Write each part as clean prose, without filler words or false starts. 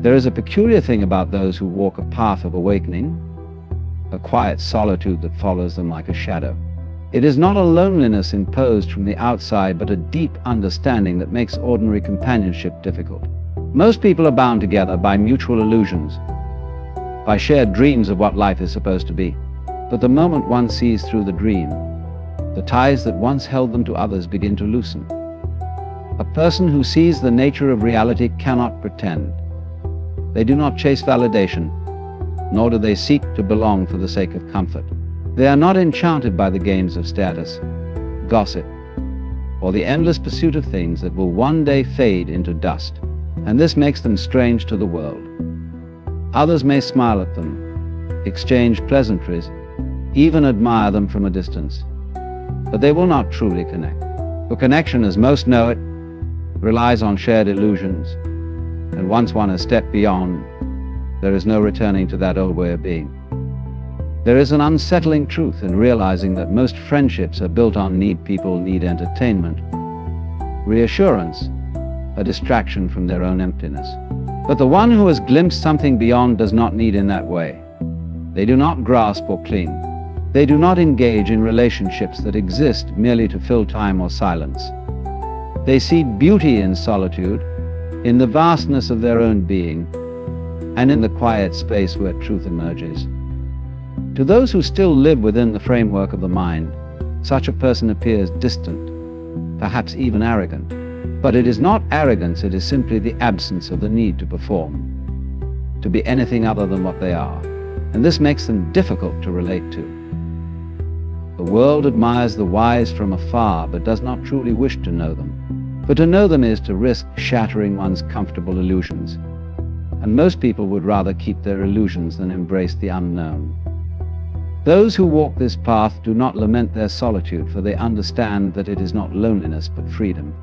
There is a peculiar thing about those who walk a path of awakening, a quiet solitude that follows them like a shadow. It is not a loneliness imposed from the outside, but a deep understanding that makes ordinary companionship difficult. Most people are bound together by mutual illusions, by shared dreams of what life is supposed to be. But the moment one sees through the dream, the ties that once held them to others begin to loosen. A person who sees the nature of reality cannot pretend. They do not chase validation, nor do they seek to belong for the sake of comfort. They are not enchanted by the games of status, gossip, or the endless pursuit of things that will one day fade into dust, and this makes them strange to the world. Others may smile at them, exchange pleasantries, even admire them from a distance, but they will not truly connect. For connection, as most know it, relies on shared illusions, and once one has stepped beyond, there is no returning to that old way of being. There is an unsettling truth in realizing that most friendships are built on people need entertainment, reassurance, a distraction from their own emptiness. But the one who has glimpsed something beyond does not need in that way. They do not grasp or cling. They do not engage in relationships that exist merely to fill time or silence. They see beauty in solitude, in the vastness of their own being, and in the quiet space where truth emerges. To those who still live within the framework of the mind, such a person appears distant, perhaps even arrogant. But it is not arrogance, it is simply the absence of the need to perform, to be anything other than what they are. And this makes them difficult to relate to. The world admires the wise from afar, but does not truly wish to know them. For to know them is to risk shattering one's comfortable illusions. And most people would rather keep their illusions than embrace the unknown. Those who walk this path do not lament their solitude, for they understand that it is not loneliness but freedom.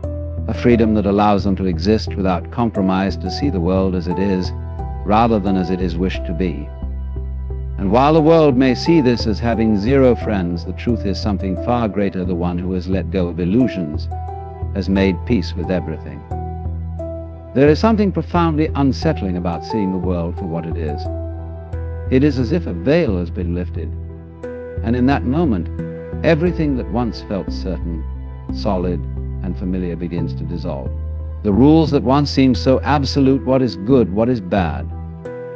A freedom that allows them to exist without compromise, to see the world as it is, rather than as it is wished to be. And while the world may see this as having zero friends, the truth is something far greater. The one who has let go of illusions has made peace with everything. There is something profoundly unsettling about seeing the world for what it is. It is as if a veil has been lifted, and in that moment, everything that once felt certain, solid, and familiar begins to dissolve. The rules that once seemed so absolute, what is good, what is bad,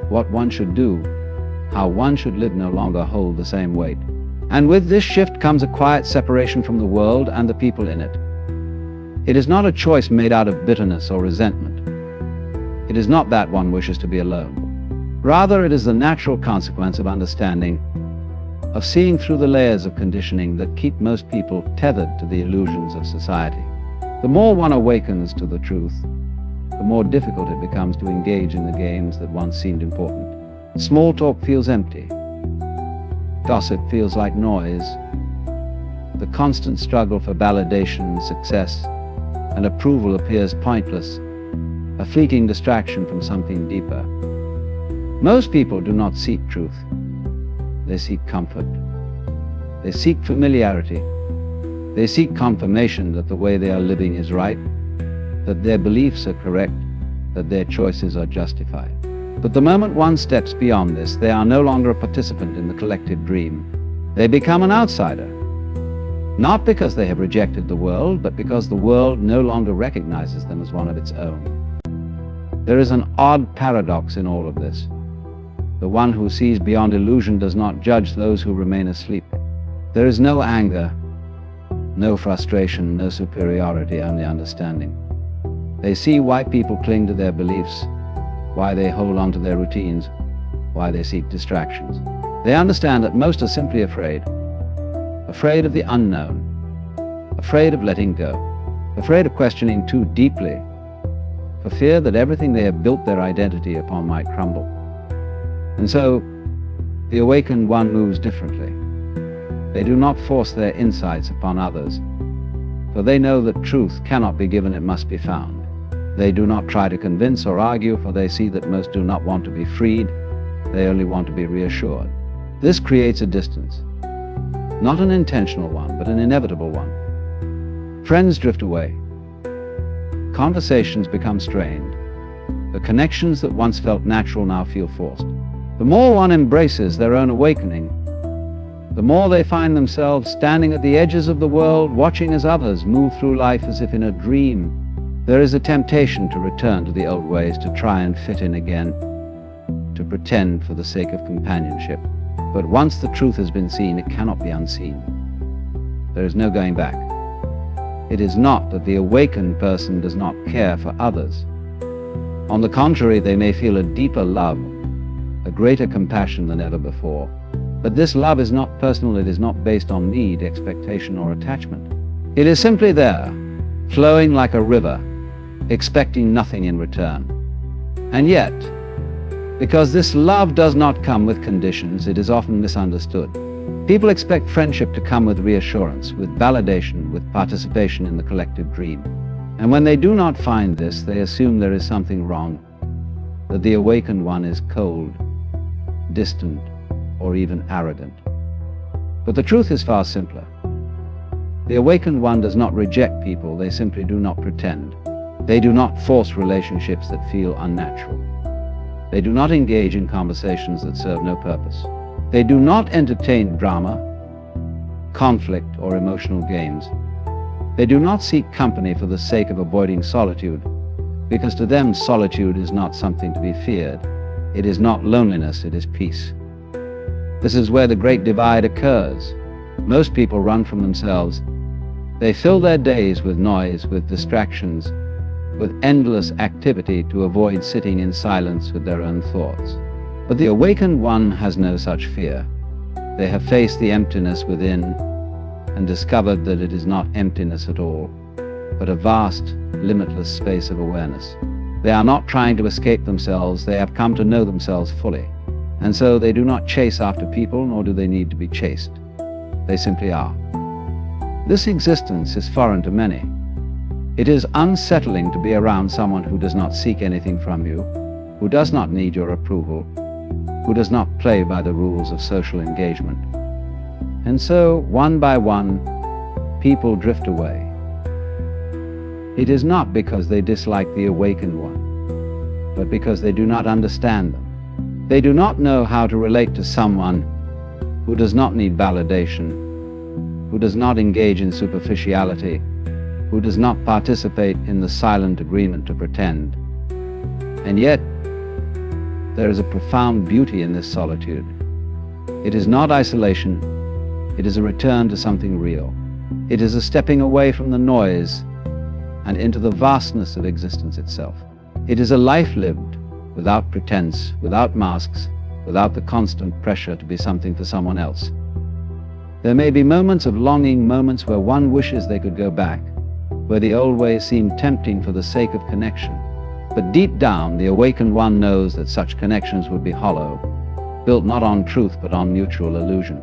what one should do, how one should live, no longer hold the same weight. And with this shift comes a quiet separation from the world and the people in it. It is not a choice made out of bitterness or resentment. It is not that one wishes to be alone. Rather, it is the natural consequence of understanding, of seeing through the layers of conditioning that keep most people tethered to the illusions of society. The more one awakens to the truth, the more difficult it becomes to engage in the games that once seemed important. Small talk feels empty. Gossip feels like noise. The constant struggle for validation, success, and approval appears pointless, a fleeting distraction from something deeper. Most people do not seek truth. They seek comfort. They seek familiarity. They seek confirmation that the way they are living is right, that their beliefs are correct, that their choices are justified. But the moment one steps beyond this, they are no longer a participant in the collective dream. They become an outsider. Not because they have rejected the world, but because the world no longer recognizes them as one of its own. There is an odd paradox in all of this. The one who sees beyond illusion does not judge those who remain asleep. There is no anger, no frustration, no superiority, only understanding. They see why people cling to their beliefs, why they hold on to their routines, why they seek distractions. They understand that most are simply afraid of the unknown, afraid of letting go, afraid of questioning too deeply, for fear that everything they have built their identity upon might crumble. And so, the awakened one moves differently. They do not force their insights upon others, for they know that truth cannot be given, it must be found. They do not try to convince or argue, for they see that most do not want to be freed, they only want to be reassured. This creates a distance, not an intentional one, but an inevitable one. Friends drift away. Conversations become strained. The connections that once felt natural now feel forced. The more one embraces their own awakening, the more they find themselves standing at the edges of the world, watching as others move through life as if in a dream. There is a temptation to return to the old ways, to try and fit in again, to pretend for the sake of companionship. But once the truth has been seen, it cannot be unseen. There is no going back. It is not that the awakened person does not care for others. On the contrary, they may feel a deeper love, a greater compassion than ever before. But this love is not personal, it is not based on need, expectation, or attachment. It is simply there, flowing like a river, expecting nothing in return. And yet, because this love does not come with conditions, it is often misunderstood. People expect friendship to come with reassurance, with validation, with participation in the collective dream. And when they do not find this, they assume there is something wrong, that the awakened one is cold, distant, or even arrogant. But the truth is far simpler. The awakened one does not reject people, they simply do not pretend. They do not force relationships that feel unnatural. They do not engage in conversations that serve no purpose. They do not entertain drama, conflict, or emotional games. They do not seek company for the sake of avoiding solitude, because to them solitude is not something to be feared. It is not loneliness, it is peace. This is where the great divide occurs. Most people run from themselves. They fill their days with noise, with distractions, with endless activity to avoid sitting in silence with their own thoughts. But the awakened one has no such fear. They have faced the emptiness within and discovered that it is not emptiness at all, but a vast, limitless space of awareness. They are not trying to escape themselves, they have come to know themselves fully. And so they do not chase after people, nor do they need to be chased. They simply are. This existence is foreign to many. It is unsettling to be around someone who does not seek anything from you, who does not need your approval, who does not play by the rules of social engagement. And so, one by one, people drift away. It is not because they dislike the awakened one, but because they do not understand them. They do not know how to relate to someone who does not need validation, who does not engage in superficiality, who does not participate in the silent agreement to pretend. And yet, there is a profound beauty in this solitude. It is not isolation, it is a return to something real. It is a stepping away from the noise and into the vastness of existence itself. It is a life lived without pretense, without masks, without the constant pressure to be something for someone else. There may be moments of longing, moments where one wishes they could go back, where the old ways seem tempting for the sake of connection. But deep down, the awakened one knows that such connections would be hollow, built not on truth but on mutual illusion.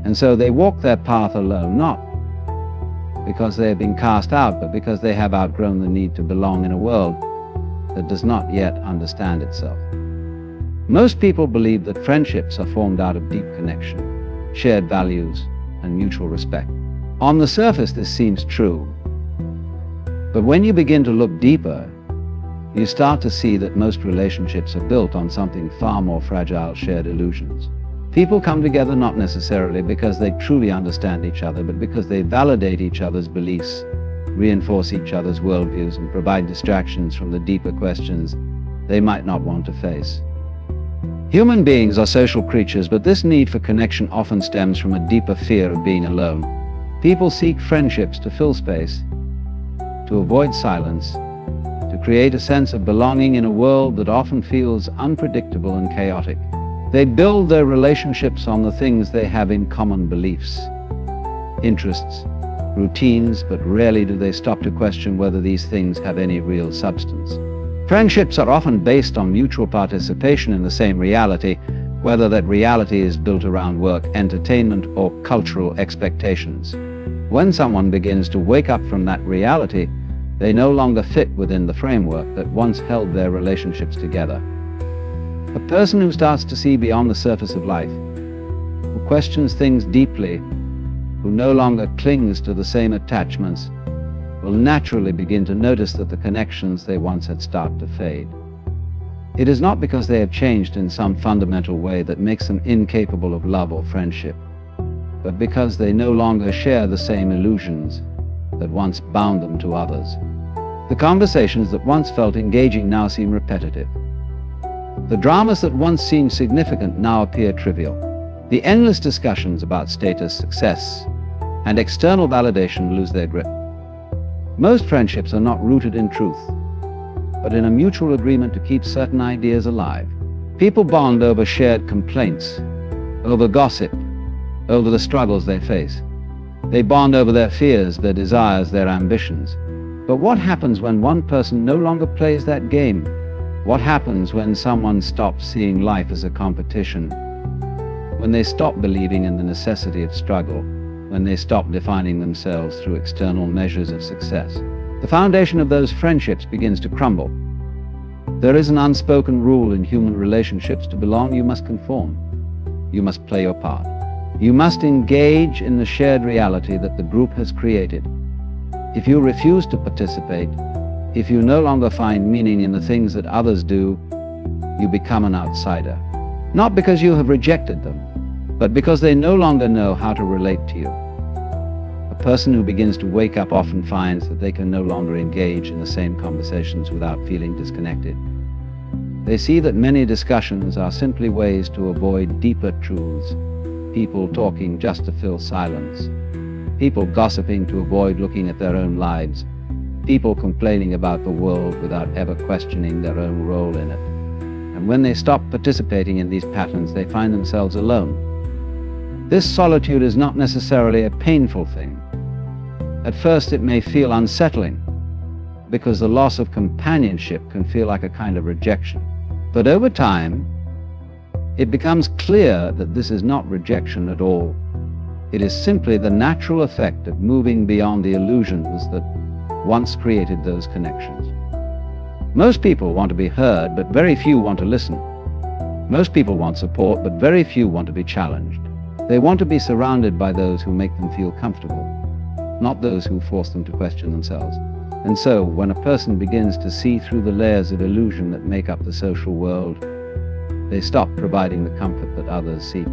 And so they walk their path alone, not because they have been cast out, but because they have outgrown the need to belong in a world that does not yet understand itself. Most people believe that friendships are formed out of deep connection, shared values, and mutual respect. On the surface, this seems true. But when you begin to look deeper, you start to see that most relationships are built on something far more fragile: shared illusions. People come together not necessarily because they truly understand each other, but because they validate each other's beliefs, reinforce each other's worldviews, and provide distractions from the deeper questions they might not want to face. Human beings are social creatures, but this need for connection often stems from a deeper fear of being alone. People seek friendships to fill space, to avoid silence, to create a sense of belonging in a world that often feels unpredictable and chaotic. They build their relationships on the things they have in common: beliefs, interests, routines, but rarely do they stop to question whether these things have any real substance. Friendships are often based on mutual participation in the same reality, whether that reality is built around work, entertainment, or cultural expectations. When someone begins to wake up from that reality, they no longer fit within the framework that once held their relationships together. A person who starts to see beyond the surface of life, who questions things deeply, who no longer clings to the same attachments, will naturally begin to notice that the connections they once had start to fade. It is not because they have changed in some fundamental way that makes them incapable of love or friendship, but because they no longer share the same illusions that once bound them to others. The conversations that once felt engaging now seem repetitive. The dramas that once seemed significant now appear trivial. The endless discussions about status, success, and external validation lose their grip. Most friendships are not rooted in truth, but in a mutual agreement to keep certain ideas alive. People bond over shared complaints, over gossip, over the struggles they face. They bond over their fears, their desires, their ambitions. But what happens when one person no longer plays that game? What happens when someone stops seeing life as a competition? When they stop believing in the necessity of struggle? When they stop defining themselves through external measures of success? The foundation of those friendships begins to crumble. There is an unspoken rule in human relationships: to belong, you must conform. You must play your part. You must engage in the shared reality that the group has created. If you refuse to participate, if you no longer find meaning in the things that others do, you become an outsider. Not because you have rejected them, but because they no longer know how to relate to you. A person who begins to wake up often finds that they can no longer engage in the same conversations without feeling disconnected. They see that many discussions are simply ways to avoid deeper truths. People talking just to fill silence. People gossiping to avoid looking at their own lives. People complaining about the world without ever questioning their own role in it. And when they stop participating in these patterns, they find themselves alone. This solitude is not necessarily a painful thing. At first it may feel unsettling, because the loss of companionship can feel like a kind of rejection. But over time, it becomes clear that this is not rejection at all. It is simply the natural effect of moving beyond the illusions that once created those connections. Most people want to be heard, but very few want to listen. Most people want support, but very few want to be challenged. They want to be surrounded by those who make them feel comfortable, not those who force them to question themselves. And so, when a person begins to see through the layers of illusion that make up the social world, they stop providing the comfort that others seek.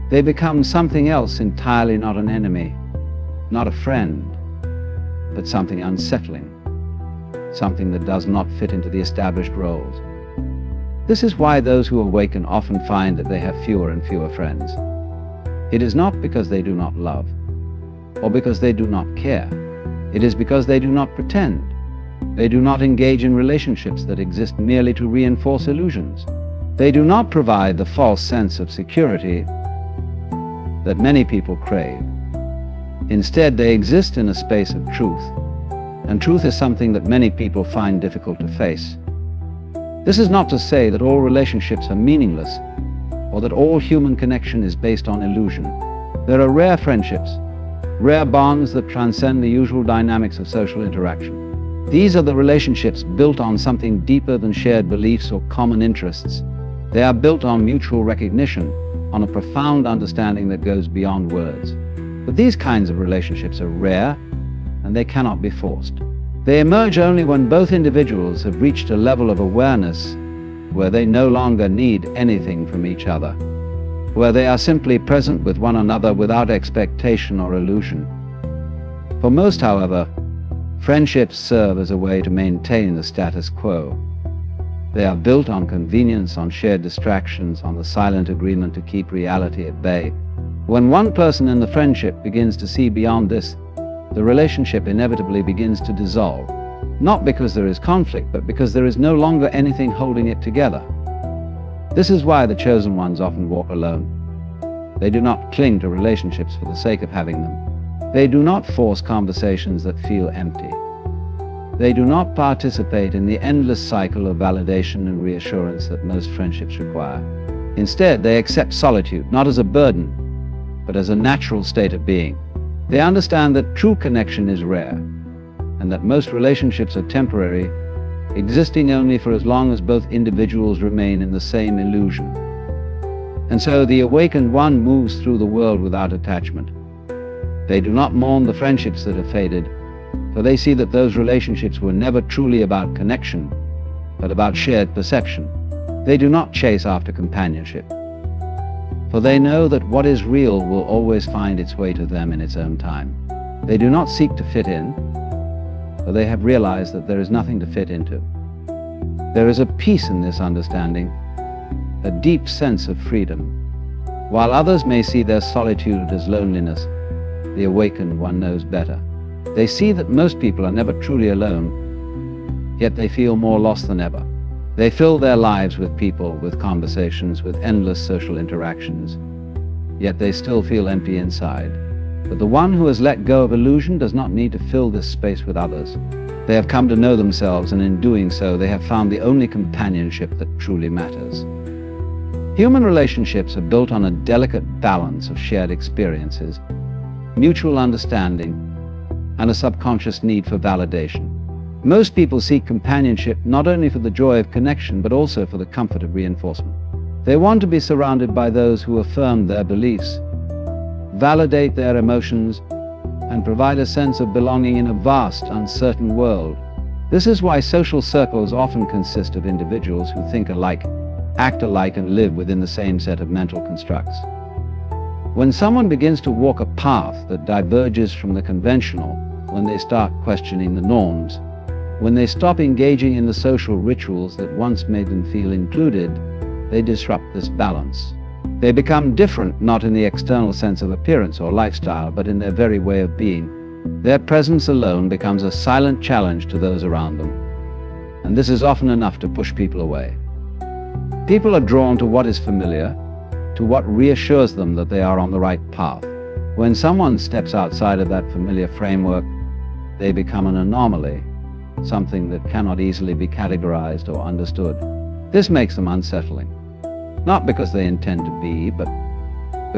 They become something else entirely, not an enemy, not a friend, but something unsettling, something that does not fit into the established roles. This is why those who awaken often find that they have fewer and fewer friends. It is not because they do not love, or because they do not care. It is because they do not pretend. They do not engage in relationships that exist merely to reinforce illusions. They do not provide the false sense of security that many people crave. Instead, they exist in a space of truth, and truth is something that many people find difficult to face. This is not to say that all relationships are meaningless, or that all human connection is based on illusion. There are rare friendships, rare bonds that transcend the usual dynamics of social interaction. These are the relationships built on something deeper than shared beliefs or common interests. They are built on mutual recognition, on a profound understanding that goes beyond words. But these kinds of relationships are rare, and they cannot be forced. They emerge only when both individuals have reached a level of awareness where they no longer need anything from each other, where they are simply present with one another without expectation or illusion. For most, however, friendships serve as a way to maintain the status quo. They are built on convenience, on shared distractions, on the silent agreement to keep reality at bay. When one person in the friendship begins to see beyond this, the relationship inevitably begins to dissolve. Not because there is conflict, but because there is no longer anything holding it together. This is why the chosen ones often walk alone. They do not cling to relationships for the sake of having them. They do not force conversations that feel empty. They do not participate in the endless cycle of validation and reassurance that most friendships require. Instead, they accept solitude, not as a burden, but as a natural state of being. They understand that true connection is rare, and that most relationships are temporary, existing only for as long as both individuals remain in the same illusion. And so the awakened one moves through the world without attachment. They do not mourn the friendships that have faded, for they see that those relationships were never truly about connection, but about shared perception. They do not chase after companionship, for they know that what is real will always find its way to them in its own time. They do not seek to fit in, for they have realized that there is nothing to fit into. There is a peace in this understanding, a deep sense of freedom. While others may see their solitude as loneliness, the awakened one knows better. They see that most people are never truly alone, yet they feel more lost than ever. They fill their lives with people, with conversations, with endless social interactions, yet they still feel empty inside. But the one who has let go of illusion does not need to fill this space with others. They have come to know themselves, and in doing so, they have found the only companionship that truly matters. Human relationships are built on a delicate balance of shared experiences, mutual understanding, and a subconscious need for validation. Most people seek companionship not only for the joy of connection, but also for the comfort of reinforcement. They want to be surrounded by those who affirm their beliefs, validate their emotions, and provide a sense of belonging in a vast, uncertain world. This is why social circles often consist of individuals who think alike, act alike, and live within the same set of mental constructs. When someone begins to walk a path that diverges from the conventional, when they start questioning the norms, when they stop engaging in the social rituals that once made them feel included, they disrupt this balance. They become different, not in the external sense of appearance or lifestyle, but in their very way of being. Their presence alone becomes a silent challenge to those around them, and this is often enough to push people away. People are drawn to what is familiar, to what reassures them that they are on the right path. When someone steps outside of that familiar framework, they become an anomaly, something that cannot easily be categorized or understood. This makes them unsettling, not because they intend to be, but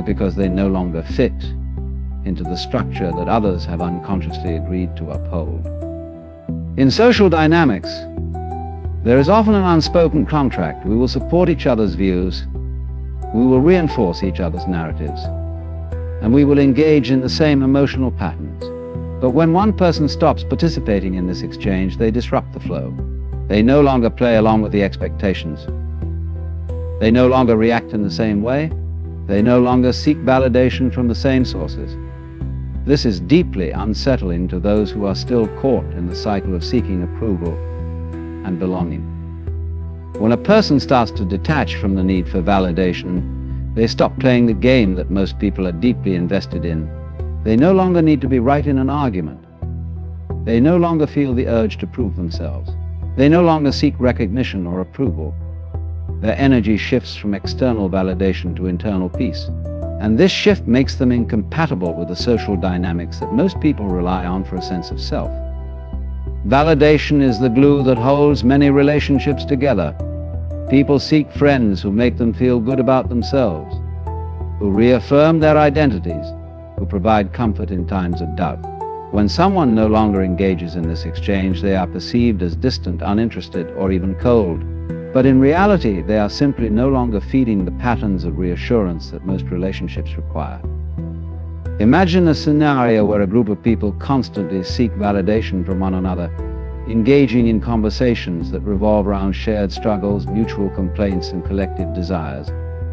because they no longer fit into the structure that others have unconsciously agreed to uphold. In social dynamics, there is often an unspoken contract. We will support each other's views, we will reinforce each other's narratives, and we will engage in the same emotional patterns. But when one person stops participating in this exchange, they disrupt the flow. They no longer play along with the expectations. They no longer react in the same way. They no longer seek validation from the same sources. This is deeply unsettling to those who are still caught in the cycle of seeking approval and belonging. When a person starts to detach from the need for validation, they stop playing the game that most people are deeply invested in. They no longer need to be right in an argument. They no longer feel the urge to prove themselves. They no longer seek recognition or approval. Their energy shifts from external validation to internal peace. And this shift makes them incompatible with the social dynamics that most people rely on for a sense of self. Validation is the glue that holds many relationships together. People seek friends who make them feel good about themselves, who reaffirm their identities, who provide comfort in times of doubt. When someone no longer engages in this exchange, they are perceived as distant, uninterested, or even cold. But in reality, they are simply no longer feeding the patterns of reassurance that most relationships require. Imagine a scenario where a group of people constantly seek validation from one another, engaging in conversations that revolve around shared struggles, mutual complaints, and collective desires.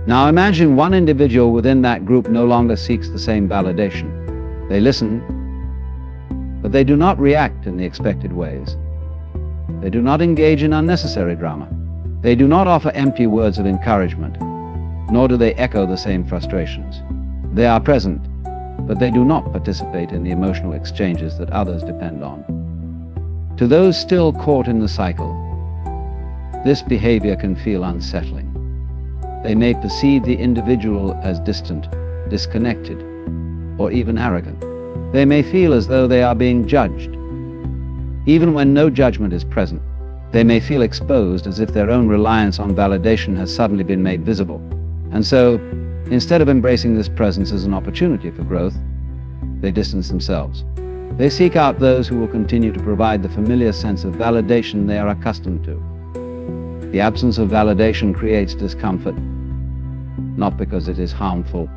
Now imagine one individual within that group no longer seeks the same validation. They listen, but they do not react in the expected ways. They do not engage in unnecessary drama. They do not offer empty words of encouragement, nor do they echo the same frustrations. They are present, but they do not participate in the emotional exchanges that others depend on. To those still caught in the cycle, this behavior can feel unsettling. They may perceive the individual as distant, disconnected, or even arrogant. They may feel as though they are being judged. Even when no judgment is present, they may feel exposed, as if their own reliance on validation has suddenly been made visible. And so, instead of embracing this presence as an opportunity for growth, they distance themselves. They seek out those who will continue to provide the familiar sense of validation they are accustomed to. The absence of validation creates discomfort, not because it is harmful,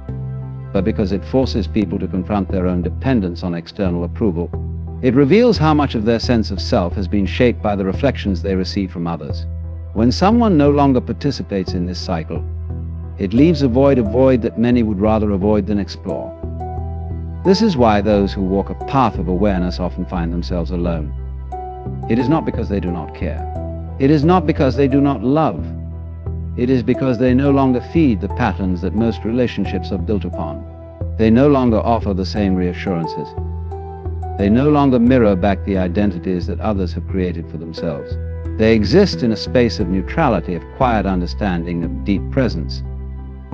but because it forces people to confront their own dependence on external approval. It reveals how much of their sense of self has been shaped by the reflections they receive from others. When someone no longer participates in this cycle, it leaves a void that many would rather avoid than explore. This is why those who walk a path of awareness often find themselves alone. It is not because they do not care. It is not because they do not love. It is because they no longer feed the patterns that most relationships are built upon. They no longer offer the same reassurances. They no longer mirror back the identities that others have created for themselves. They exist in a space of neutrality, of quiet understanding, of deep presence.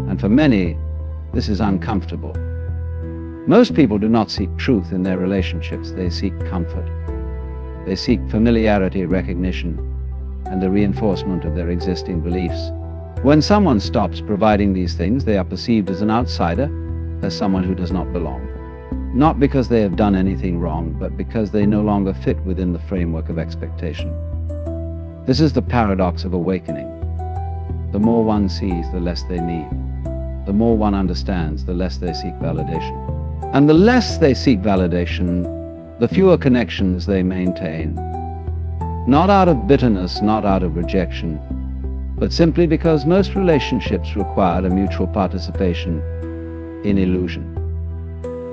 And for many, this is uncomfortable. Most people do not seek truth in their relationships. They seek comfort. They seek familiarity, recognition, and the reinforcement of their existing beliefs. When someone stops providing these things, they are perceived as an outsider, as someone who does not belong. Not because they have done anything wrong, but because they no longer fit within the framework of expectation. This is the paradox of awakening. The more one sees, the less they need. The more one understands, the less they seek validation. And the less they seek validation, the fewer connections they maintain. Not out of bitterness, not out of rejection, but simply because most relationships require a mutual participation in illusion.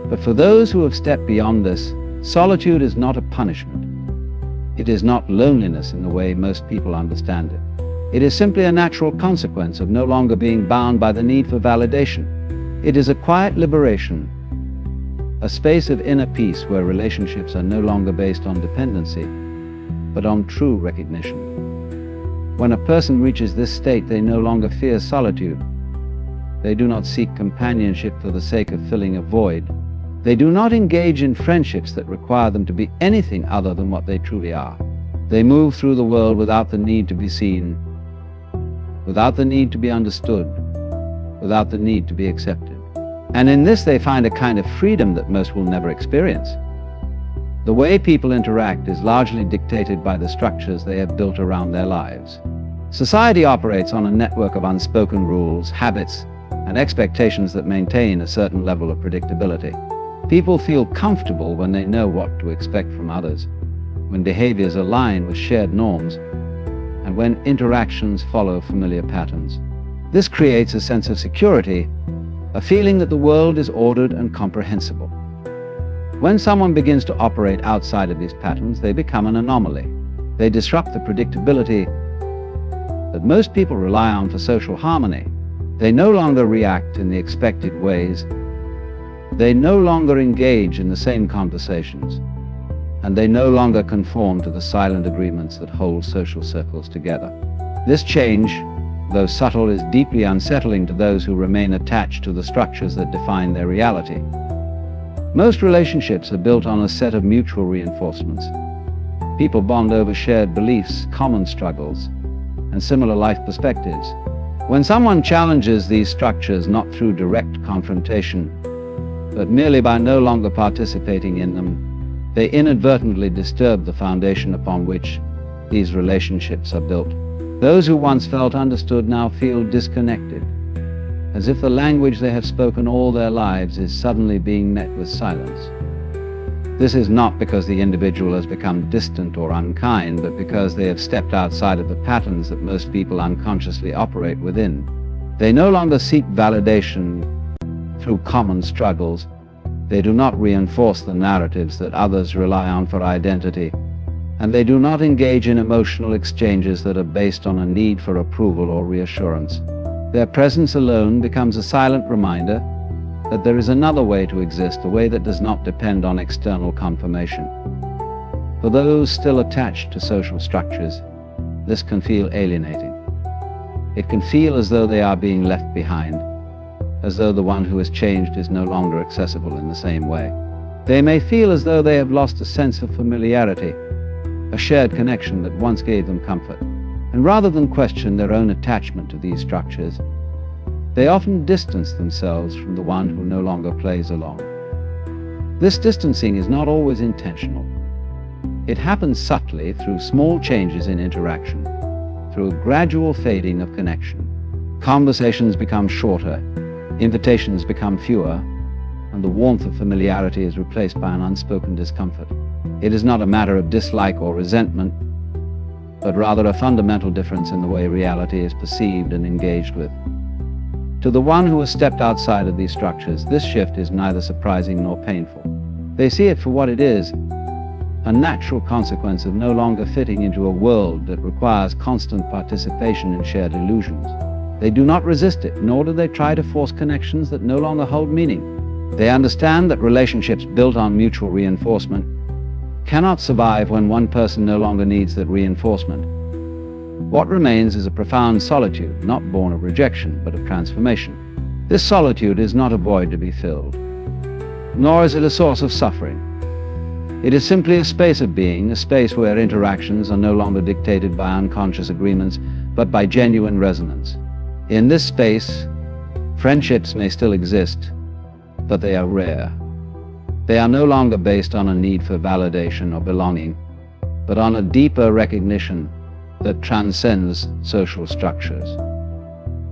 But for those who have stepped beyond this, solitude is not a punishment. It is not loneliness in the way most people understand it. It is simply a natural consequence of no longer being bound by the need for validation. It is a quiet liberation, a space of inner peace where relationships are no longer based on dependency, but on true recognition. When a person reaches this state, they no longer fear solitude. They do not seek companionship for the sake of filling a void. They do not engage in friendships that require them to be anything other than what they truly are. They move through the world without the need to be seen, without the need to be understood, without the need to be accepted. And in this they find a kind of freedom that most will never experience. The way people interact is largely dictated by the structures they have built around their lives. Society operates on a network of unspoken rules, habits, and expectations that maintain a certain level of predictability. People feel comfortable when they know what to expect from others, when behaviors align with shared norms, and when interactions follow familiar patterns. This creates a sense of security, a feeling that the world is ordered and comprehensible. When someone begins to operate outside of these patterns, they become an anomaly. They disrupt the predictability that most people rely on for social harmony. They no longer react in the expected ways. They no longer engage in the same conversations. And they no longer conform to the silent agreements that hold social circles together. This change, though subtle, is deeply unsettling to those who remain attached to the structures that define their reality. Most relationships are built on a set of mutual reinforcements. People bond over shared beliefs, common struggles, and similar life perspectives. When someone challenges these structures not through direct confrontation, but merely by no longer participating in them, they inadvertently disturb the foundation upon which these relationships are built. Those who once felt understood now feel disconnected, as if the language they have spoken all their lives is suddenly being met with silence. This is not because the individual has become distant or unkind, but because they have stepped outside of the patterns that most people unconsciously operate within. They no longer seek validation through common struggles. They do not reinforce the narratives that others rely on for identity, and they do not engage in emotional exchanges that are based on a need for approval or reassurance. Their presence alone becomes a silent reminder that there is another way to exist, a way that does not depend on external confirmation. For those still attached to social structures, this can feel alienating. It can feel as though they are being left behind, as though the one who has changed is no longer accessible in the same way. They may feel as though they have lost a sense of familiarity, a shared connection that once gave them comfort. And rather than question their own attachment to these structures, they often distance themselves from the one who no longer plays along. This distancing is not always intentional. It happens subtly through small changes in interaction, through a gradual fading of connection. Conversations become shorter, invitations become fewer, and the warmth of familiarity is replaced by an unspoken discomfort. It is not a matter of dislike or resentment. but rather a fundamental difference in the way reality is perceived and engaged with. To the one who has stepped outside of these structures, this shift is neither surprising nor painful. They see it for what it is, a natural consequence of no longer fitting into a world that requires constant participation in shared illusions. They do not resist it, nor do they try to force connections that no longer hold meaning. They understand that relationships built on mutual reinforcement cannot survive when one person no longer needs that reinforcement. What remains is a profound solitude, not born of rejection, but of transformation. This solitude is not a void to be filled, nor is it a source of suffering. It is simply a space of being, a space where interactions are no longer dictated by unconscious agreements, but by genuine resonance. In this space, friendships may still exist, but they are rare. They are no longer based on a need for validation or belonging, but on a deeper recognition that transcends social structures.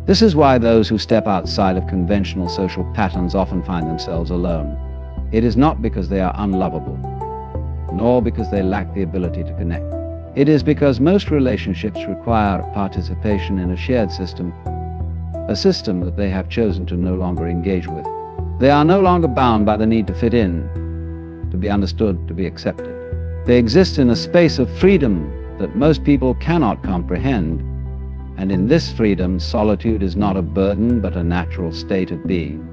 This is why those who step outside of conventional social patterns often find themselves alone. It is not because they are unlovable, nor because they lack the ability to connect. It is because most relationships require participation in a shared system, a system that they have chosen to no longer engage with. They are no longer bound by the need to fit in, to be understood, to be accepted. They exist in a space of freedom that most people cannot comprehend, and in this freedom, solitude is not a burden but a natural state of being.